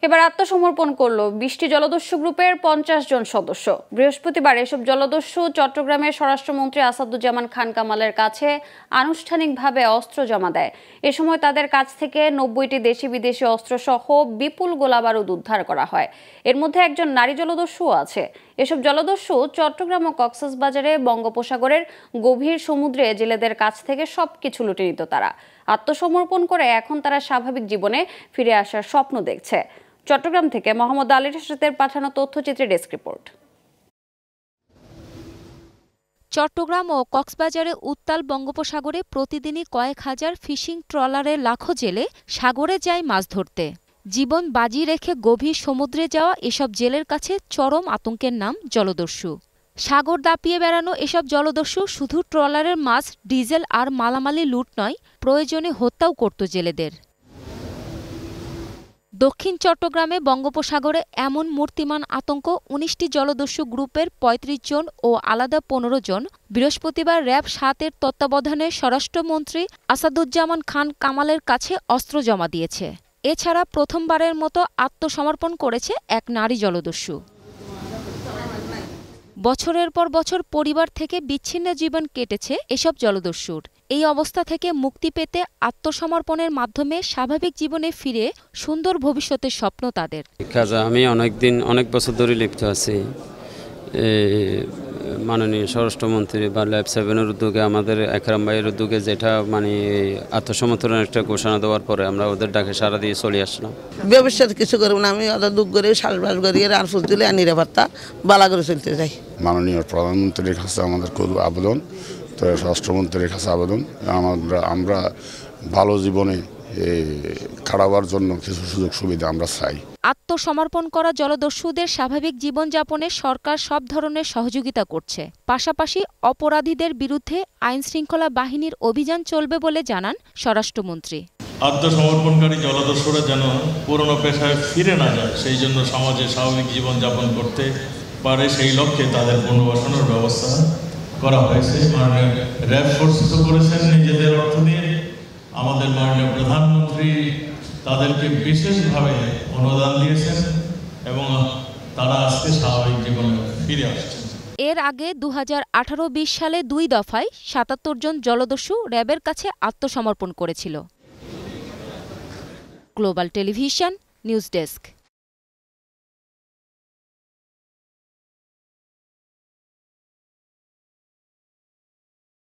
এবার আত্মসমর্পণ করল ২০টি জলদস্যু গ্রুপের ৫০ জন সদস্য। বৃহস্পতিবার এসব জলদস্যু চট্টগ্রামের স্বরাষ্ট্রমন্ত্রী আসাদুজ্জামান খান কামালের কাছে আনুষ্ঠানিকভাবে অস্ত্র জমা দেয়। এ সময় তাদের কাছ থেকে ৯০টি দেশি বিদেশি অস্ত্রসহ বিপুল গোলাবারুদ উদ্ধার করা হয়। এর মধ্যে একজন নারী জলদস্যুও আছে। এসব জলদস্যু চট্টগ্রাম ও কক্সবাজারে বঙ্গোপসাগরের গভীর সমুদ্রে জেলেদের কাছ থেকে সবকিছু লুটে নিত তারা। আত্মসমর্পণ করে এখন তারা স্বাভাবিক জীবনে ফিরে আসার স্বপ্ন দেখছে। চট্টগ্রাম থেকে মোহাম্মদ আলীর সাথে পাঠানো তথ্যচিত্রের ডেস্ক রিপোর্ট। চট্টগ্রাম ও কক্সবাজারে উত্তাল বঙ্গোপসাগরে প্রতিদিনই কয়েক হাজার ফিশিং ট্রলারের লাখো জেলে সাগরে যায় মাছ ধরতে। জীবন বাজি রেখে গভীর সমুদ্রে যাওয়া এসব জেলের কাছে চরম আতঙ্কের নাম জলদস্যু। সাগর দাপিয়ে বেড়ানো এসব জলদস্যু শুধু ট্রলারের মাছ, ডিজেল আর মালামালি লুট নয়, প্রয়োজনে হত্যাও করত জেলেদের। দক্ষিণ চট্টগ্রামে বঙ্গোপসাগরে এমন মূর্তিমান আতঙ্ক ১৯টি জলদস্যু গ্রুপের ৩৫ জন ও আলাদা ১৫ জন বৃহস্পতিবার র‍্যাব ৭-এর তত্ত্বাবধানে স্বরাষ্ট্রমন্ত্রী আসাদুজ্জামান খান কামালের কাছে অস্ত্র জমা দিয়েছে। এছাড়া প্রথমবারের মতো আত্মসমর্পণ করেছে এক নারী জলদস্যু। বছরের পর বছর পরিবার থেকে বিচ্ছিন্ন জীবন কেটেছে এসব জলদস্যুর। এই অবস্থা থেকে মুক্তি পেতে আত্মসমর্পণের মাধ্যমে স্বাভাবিক জীবনে ফিরে সুন্দর ভবিষ্যতের স্বপ্ন তাদের। আমি অনেক বছর ধরে লিপ্ত আছি। মাননীয় স্বরাষ্ট্রমন্ত্রী বা ল্যাব 7-এর উদ্যোগে, আমাদের একরাম ভাইয়ের উদ্যোগে, যেটা আত্মসমর্পণের একটা ঘোষণা দেওয়ার পরে আমরা ওদের ডাকে সারা দিয়ে চলে আসলাম। ভবিষ্যতে কিছু করব না, আমি ওদের দুঃখ করে শ্বাসবাস করিয়ে আর ফুল তুলে নিরাপত্তা বালা করে চলতে যাই। মাননীয় প্রধানমন্ত্রীর কাছে আমাদের করব আবেদন, তো স্বরাষ্ট্রমন্ত্রীর কাছে আবেদন, আমরা ভালো জীবনে খাড়াবার জন্য কিছু সুযোগ সুবিধা আমরা চাই। আত্মসমর্পণ করা জলদস্যুদের স্বাভাবিক জীবনযাপনে সরকার সব ধরনের সহযোগিতা করছে। পাশাপাশি অপরাধীদের বিরুদ্ধে আইনশৃঙ্খলা বাহিনীর অভিযান চলবে বলে জানান স্বরাষ্ট্রমন্ত্রী। আত্মসমর্পণকারী জলদস্যুরা যেন পুরনো পেশায় ফিরে না যায়, সেই জন্য সমাজে স্বাভাবিক জীবনযাপন করতে পারে, সেই লক্ষ্যে তাদের পুনর্বাসনের ব্যবস্থা করা হয়েছে। মাননীয় র‍্যাব ফোর্স তো করেছেন নিজেদের অর্থ দিয়ে, আমাদের মাননীয় প্রধানমন্ত্রী তাদেরকে বিশেষভাবে অনুদান দিয়েছেন এবং তারা আজকে স্বাভাবিক জীবনে ফিরে আসছেন। এর আগে 2018-20 সালে 2 দফায় 77 জন জলদস্যু র‍্যাবের কাছে আত্মসমর্পণ করেছিল। Global television news desk.